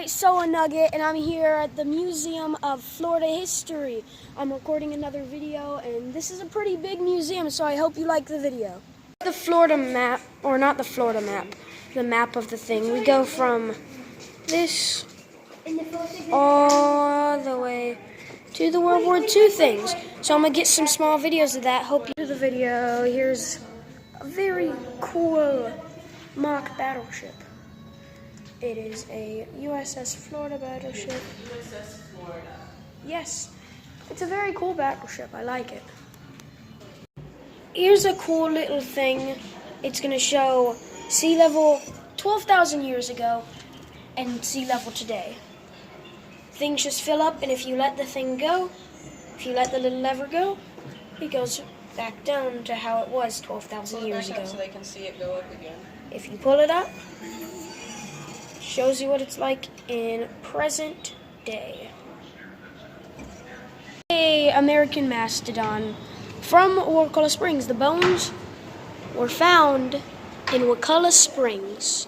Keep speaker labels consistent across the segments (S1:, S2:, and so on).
S1: So Nugget, and I'm here at the Museum of Florida History. I'm recording another video, and this is a pretty big museum, so I hope you like the video. The Florida map, or not the Florida map, the map of the thing. We go from this all the way to the World War II things. So I'm going to get some small videos of that. Hope you do the video. Here's a very cool mock battleship. It is a USS Florida battleship.
S2: USS Florida.
S1: Yes, it's a very cool battleship. I like it. Here's a cool little thing. It's going to show sea level 12,000 years ago and sea level today. Things just fill up, and if you let the thing go, if you let the little lever go, it goes back down to how it was 12,000 years ago.
S2: So they can see it go up again.
S1: If you pull it up, shows you what it's like in present day. A American mastodon from Wakulla Springs. The bones were found in Wakulla Springs.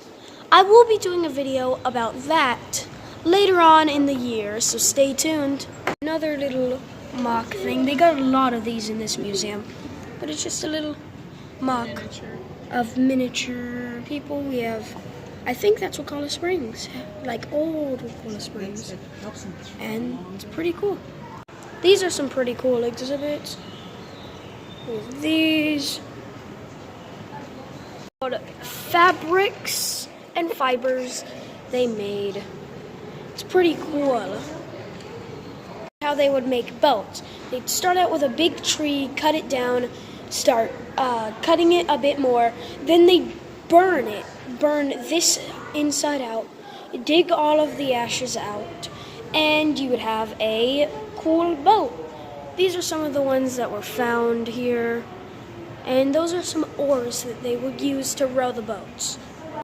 S1: I will be doing a video about that later on in the year, so stay tuned. Another little mock thing. They got a lot of these in this museum, but it's just a little mock of miniature people. We have, I think that's Wakulla Springs, like old Wakulla Springs, and it's pretty cool. These are some pretty cool exhibits. With these fabrics and fibers they made. It's pretty cool how they would make boats. They'd start out with a big tree, cut it down, start cutting it a bit more, then they'd burn this inside out, dig all of the ashes out, and you would have a cool boat. These are some of the ones that were found here, and those are some oars that they would use to row the boats.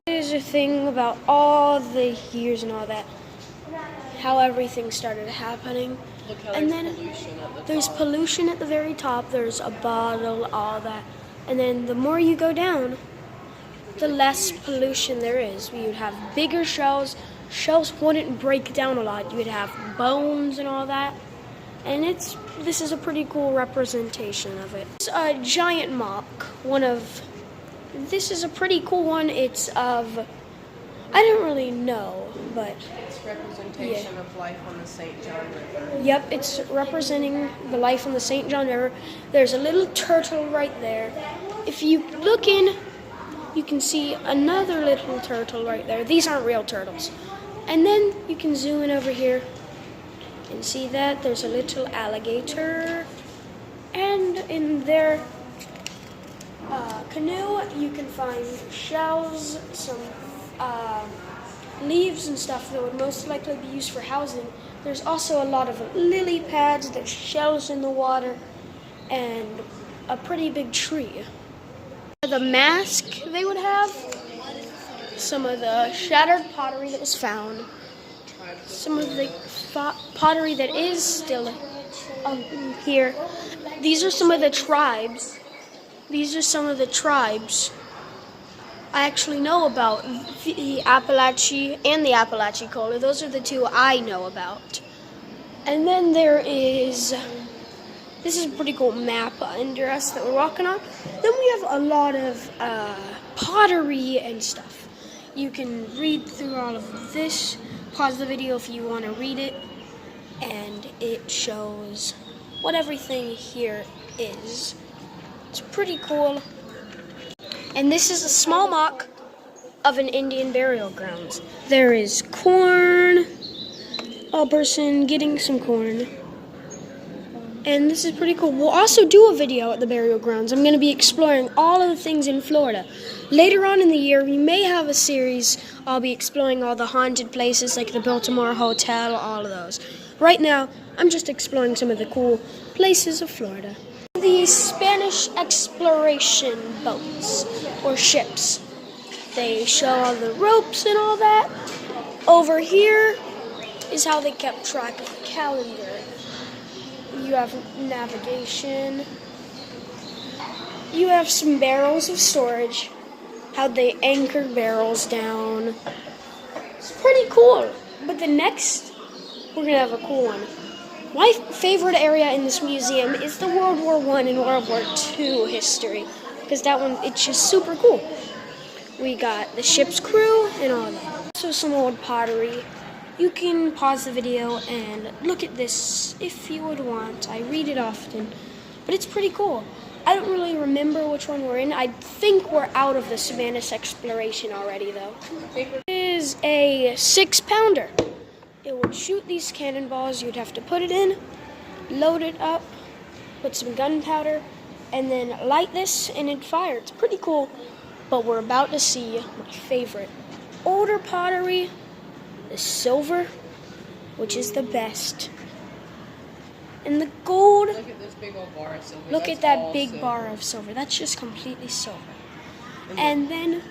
S1: There's a thing about all the years and all that, how everything started happening.
S2: Look how
S1: and
S2: there's
S1: then
S2: pollution at the
S1: there's
S2: top.
S1: pollution at the very top, there's a bottle, all that. And then the more you go down, the less pollution there is. We would have bigger shells. Shells wouldn't break down a lot. You would have bones and all that. And this is a pretty cool representation of it. It's a giant mock. This is a pretty cool one. It's of, I don't really know, but
S2: It's representation of life on the St. John River.
S1: yep, it's representing the life on the St. John River. There's a little turtle right there. If you look in, you can see another little turtle right there. These aren't real turtles. And then you can zoom in over here and see that there's a little alligator. And in their canoe, you can find shells, some leaves and stuff that would most likely be used for housing. There's also a lot of lily pads, there's shells in the water, and a pretty big tree. The mask they would have, some of the shattered pottery that was found, some of the pottery that is still here. These are some of the tribes. These are some of the tribes I actually know about, the Apalachee and the Apalachicola. Those are the two I know about. And then there is, this is a pretty cool map under us that we're walking on. Then we have a lot of pottery and stuff. You can read through all of this. Pause the video if you want to read it. And it shows what everything here is. It's pretty cool. And this is a small mock of an Indian burial grounds. There is corn, a person getting some corn. And this is pretty cool. We'll also do a video at the burial grounds. I'm going to be exploring all of the things in Florida. Later on in the year, we may have a series. I'll be exploring all the haunted places like the Biltmore Hotel, all of those. Right now, I'm just exploring some of the cool places of Florida. The Spanish exploration boats, or ships. They show all the ropes and all that. Over here is how they kept track of the calendar. You have navigation. You have some barrels of storage. How they anchor barrels down. It's pretty cool. But the next, we're gonna have a cool one. My favorite area in this museum is the World War I and World War II history, because that one, it's just super cool. We got the ship's crew and all that. Also some old pottery. You can pause the video and look at this if you would want. I read it often, but it's pretty cool. I don't really remember which one we're in. I think we're out of the Savannah's exploration already, though. It is a 6-pounder. It would shoot these cannonballs. You'd have to put it in, load it up, put some gunpowder, and then light this, and it'd fire. It's pretty cool, but we're about to see my favorite. Older pottery, the silver, which is the best. And the gold.
S2: Look at this big old bar of silver.
S1: Look
S2: That's
S1: at that
S2: all
S1: big
S2: silver.
S1: bar of silver. That's just completely silver. And then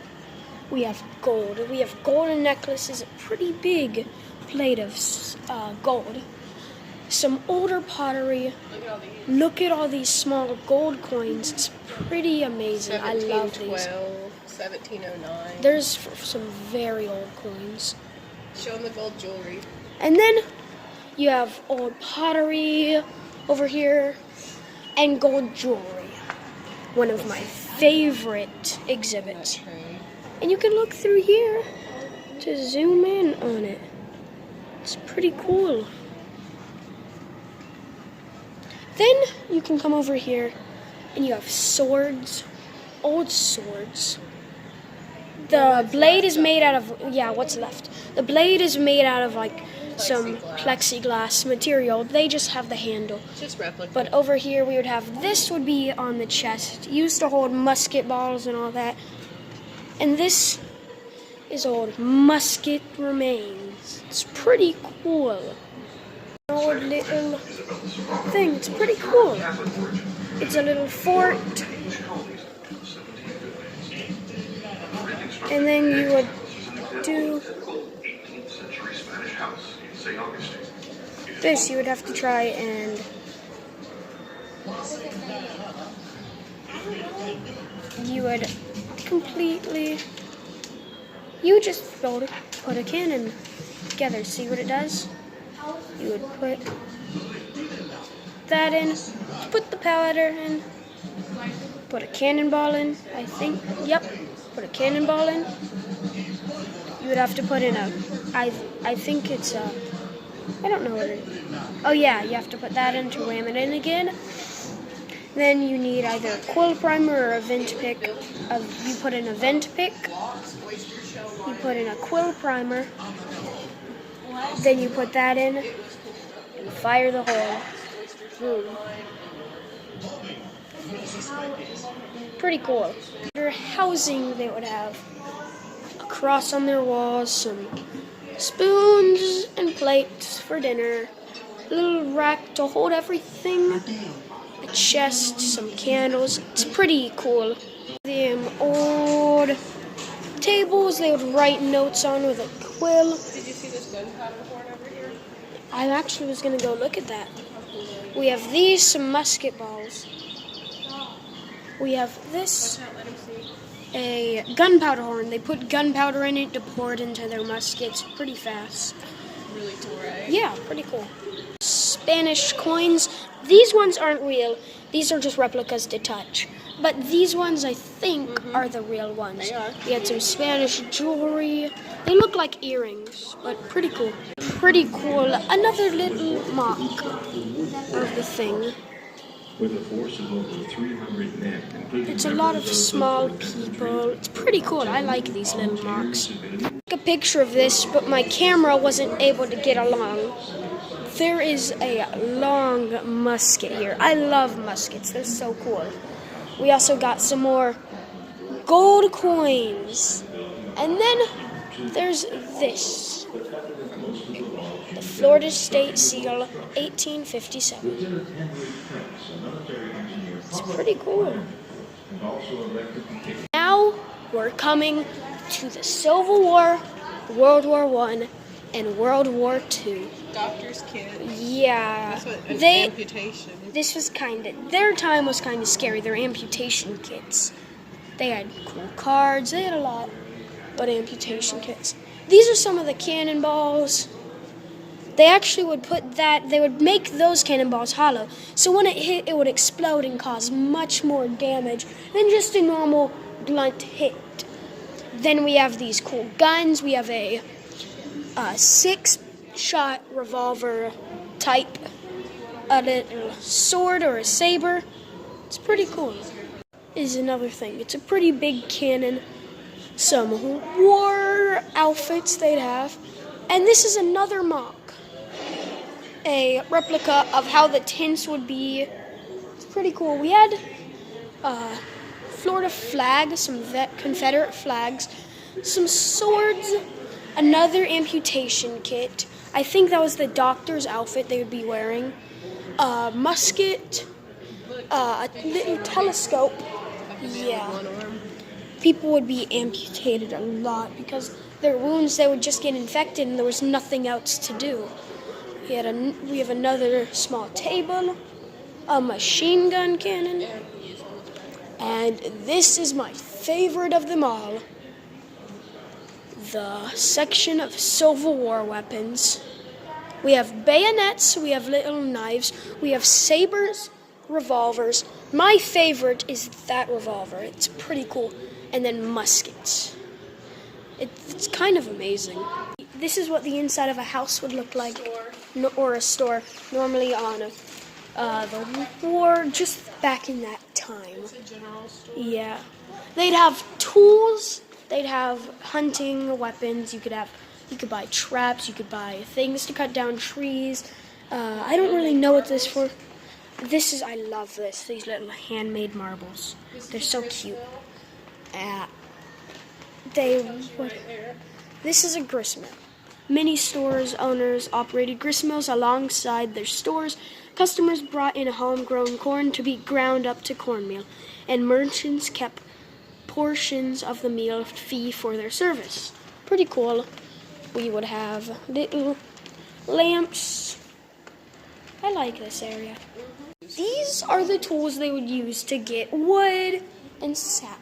S1: we have gold. We have golden necklaces, a pretty big plate of gold. Some older pottery.
S2: Look at all these.
S1: Look at all these small gold coins. It's pretty amazing. I love these.
S2: 1712, 1709.
S1: There's some very old coins.
S2: Show them the gold jewelry.
S1: And then you have old pottery over here and gold jewelry. One of my favorite exhibits. And you can look through here to zoom in on it. It's pretty cool. Then you can come over here and you have swords, old swords. The blade is made out of, what's left? The blade is made out of like some plexiglass material. They just have the handle.
S2: Just replica.
S1: But over here we would have, this would be on the chest, used to hold musket balls and all that. And this is old musket remains. It's pretty cool. Old little thing, it's pretty cool. It's a little fort. And then you would do this. You would have to try and you would completely, you just put a cannon together. See what it does? You would put that in, put the powder in, put a cannonball in, I think, yep, put a cannonball in. You would have to put in I think it's a, I don't know what it is. Oh yeah, you have to put that in to ram it in again. Then you need either a quill primer or a vent pick. You put in a vent pick, you put in a quill primer, then you put that in, and fire the hole. Boom. Pretty cool. Their housing, they would have a cross on their walls, some spoons and plates for dinner, a little rack to hold everything, a chest, some candles. It's pretty cool. Them old tables they would write notes on with a quill.
S2: Did you see this gunpowder horn over here?
S1: I actually was going to go look at that. We have these, some musket balls. We have this,
S2: Watch out, let him see.
S1: a gunpowder horn. They put gunpowder in it to pour it into their muskets pretty fast.
S2: Really cool, right?
S1: Yeah, pretty cool. Spanish coins. These ones aren't real. These are just replicas to touch. But these ones, I think, are the real ones.
S2: They are.
S1: We had some Spanish jewelry. They look like earrings, but pretty cool. Pretty cool. Another little mock of the thing.
S3: With a force of over 300 men, including
S1: It's a lot of small people. It's pretty cool. I like these little mocks. Took a picture of this, but my camera wasn't able to get along. There is a long musket here. I love muskets. They're so cool. We also got some more gold coins. And then there's this. The Florida State Seal, 1857. It's pretty cool. Now we're coming to the Civil War, World War I, and World War II.
S2: Doctor's kit.
S1: Yeah,
S2: That's what an
S1: they.
S2: amputation.
S1: This was their time was kind of scary. Their amputation kits. They had cool cards. They had a lot, but amputation kits. These are some of the cannonballs. they actually would put that, they would make those cannonballs hollow. So when it hit, it would explode and cause much more damage than just a normal blunt hit. Then we have these cool guns. We have a 6-shot revolver type, a little sword or a saber. It's pretty cool. Is another thing. It's a pretty big cannon. Some war outfits they'd have. And this is another mock. A replica of how the tints would be. It's pretty cool. We had Florida flag, some Confederate flags, some swords, another amputation kit. I think that was the doctor's outfit they would be wearing. A musket, a little telescope. Yeah. People would be amputated a lot because their wounds, they would just get infected and there was nothing else to do. We have another small table, a machine gun cannon, and this is my favorite of them all, the section of Civil War weapons. We have bayonets, we have little knives, we have sabers, revolvers. My favorite is that revolver. It's pretty cool. And then muskets. It's kind of amazing. This is what the inside of a house would look like, or a store, normally on the war, just back in that time.
S2: It's a general store.
S1: Yeah. They'd have tools, they'd have hunting weapons, you could buy traps, you could buy things to cut down trees. I don't really know what this is for. I love this, these little handmade marbles. They're so cute. This is a gristmill. Many stores owners operated gristmills alongside their stores. Customers brought in homegrown corn to be ground up to cornmeal, and merchants kept portions of the meal fee for their service. Pretty cool. We would have little lamps. I like this area. These are the tools they would use to get wood and sap.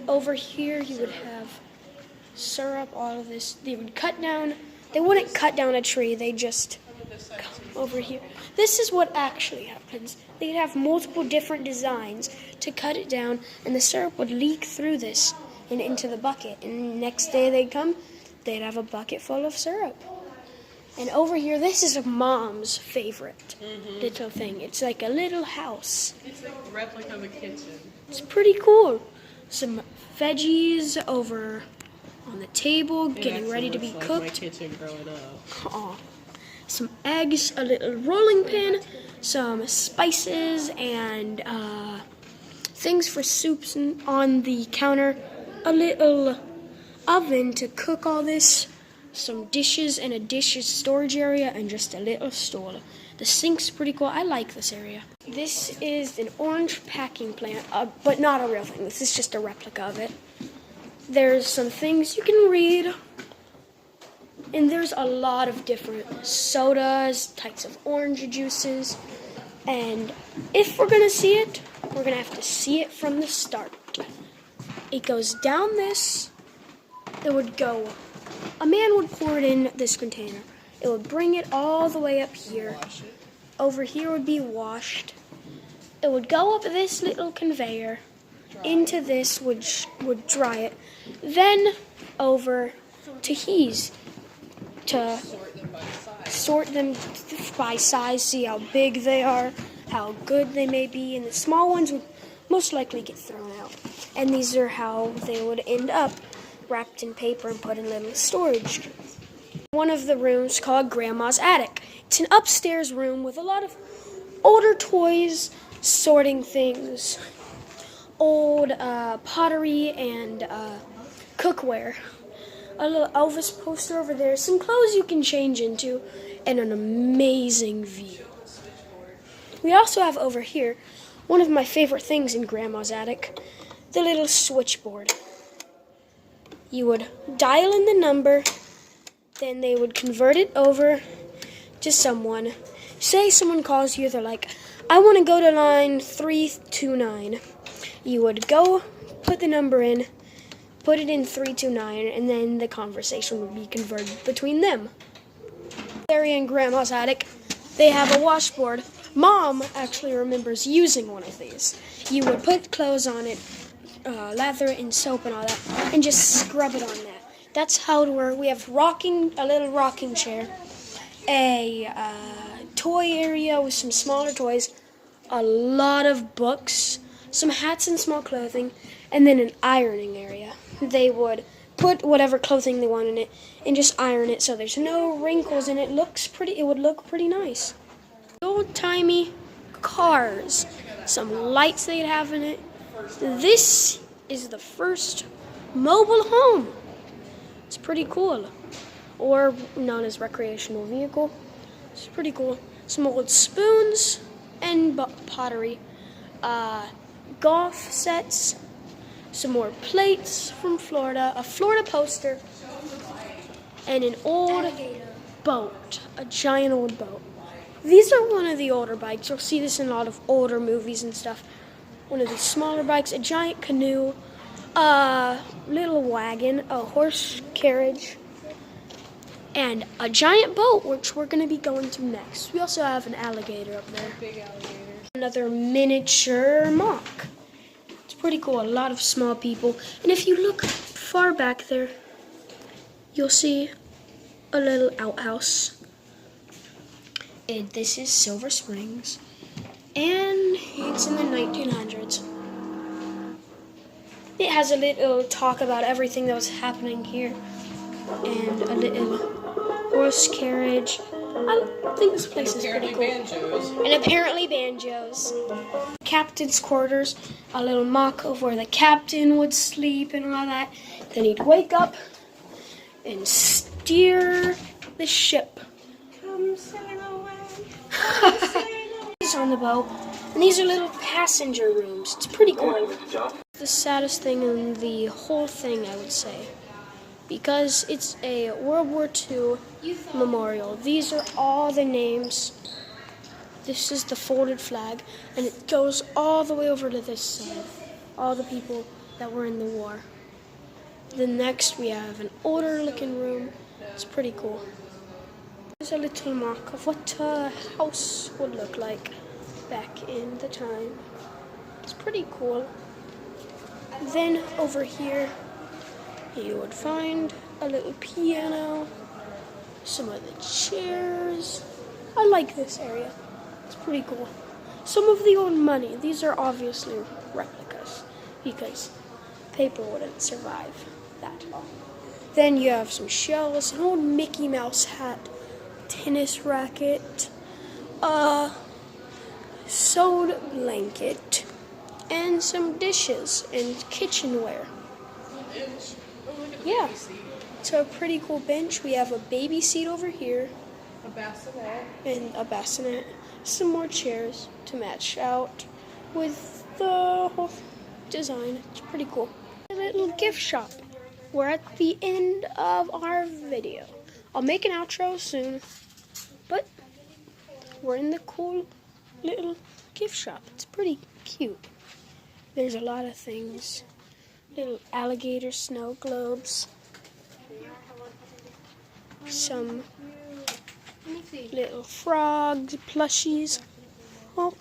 S1: Over here you would have syrup, all of this. They would cut down, they wouldn't cut down a tree, they just come over here. This is what actually happens. They'd have multiple different designs to cut it down, and the syrup would leak through this and into the bucket. And next day they'd come, they'd have a bucket full of syrup. And over here, this is a mom's favorite little thing. It's like a little house.
S2: It's like a replica of a kitchen.
S1: It's pretty cool. Some veggies over on the table, getting ready to be
S2: Like my
S1: cooked.
S2: kitchen growing up.
S1: Aw. Some eggs, a little rolling pin, some spices, and things for soups on the counter. A little oven to cook all this. Some dishes and a dishes storage area, and just a little stool. The sink's pretty cool. I like this area. This is an orange packing plant, but not a real thing. This is just a replica of it. There's some things you can read, and there's a lot of different sodas, types of orange juices, and if we're gonna see it, we're gonna have to see it from the start. It goes down this. It would go. A man would pour it in this container. It would bring it all the way up here. Over here would be washed. It would go up this little conveyor. Into this would dry it. Then over to Hees to sort them by size, see how big they are, how good they may be, and the small ones would most likely get thrown out. And these are how they would end up, wrapped in paper and put in little storage. One of the rooms called Grandma's Attic. It's an upstairs room with a lot of older toys, sorting things, old pottery and cookware. A little Elvis poster over there, some clothes you can change into, and an amazing view. We also have over here one of my favorite things in Grandma's Attic, the little switchboard. You would dial in the number, then they would convert it over to someone. Say someone calls you, they're like, I want to go to line 329. You would go, put the number in, put it in 329, and then the conversation would be converted between them. area in Grandma's attic. They have a washboard. Mom actually remembers using one of these. You would put clothes on it, lather it in soap and all that, and just scrub it on that. That's how it works. We have a little rocking chair, a toy area with some smaller toys, a lot of books, some hats and small clothing, and then an ironing area. They would put whatever clothing they want in it and just iron it so there's no wrinkles and it would look pretty nice. Old-timey cars, some lights they'd have in it. This is the first mobile home. It's pretty cool, or known as recreational vehicle. It's pretty cool. Some old spoons and pottery, golf sets, some more plates from Florida, a Florida poster, and an old boat, a giant old boat. These are one of the older bikes. You'll see this in a lot of older movies and stuff. One of these smaller bikes, a giant canoe, a little wagon, a horse carriage, and a giant boat, which we're going to be going to next. We also have an alligator up there.
S2: Big alligator.
S1: Another miniature mock. It's pretty cool. A lot of small people. And if you look far back there, you'll see a little outhouse. And this is Silver Springs. And it's in the 1900s. It has a little talk about everything that was happening here. And a little horse carriage. I think this place is pretty cool.
S2: Banjos.
S1: And apparently banjos. Captain's quarters, a little mock of where the captain would sleep and all that. Then he'd wake up and steer the ship.
S2: Come sailing away.
S1: He's on the boat. And these are little passenger rooms. It's pretty cool. The saddest thing in the whole thing, I would say. Because it's a World War II memorial. These are all the names. This is the folded flag, and it goes all the way over to this side. All the people that were in the war. Then next we have an older looking room. It's pretty cool. There's a little mock of what a house would look like back in the time. It's pretty cool. Then over here you would find a little piano, some of the chairs. I like this area. It's pretty cool. Some of the old money. These are obviously replicas because paper wouldn't survive that long. Then you have some shells, an old Mickey Mouse hat, tennis racket, a sewed blanket, and some dishes and kitchenware. Yeah, it's a pretty cool bench. We have a baby seat over here.
S2: A bassinet.
S1: And a bassinet. Some more chairs to match out with the whole design. It's pretty cool. A little gift shop. We're at the end of our video. I'll make an outro soon, but we're in the cool little gift shop. It's pretty cute. There's a lot of things. Little alligator snow globes. Some little frogs, plushies. Oh,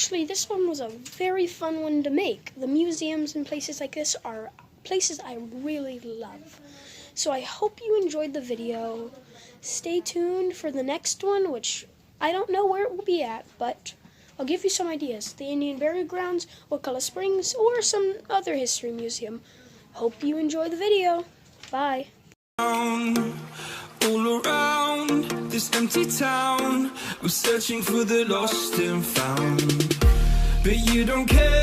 S1: actually, this one was a very fun one to make. The museums and places like this are places I really love. So I hope you enjoyed the video. Stay tuned for the next one, which I don't know where it will be at, but I'll give you some ideas. The Indian Burial Grounds, Wakulla Springs, or some other history museum. Hope you enjoy the video. Bye.
S4: All around this empty town, we're searching for the lost and found, but you don't care.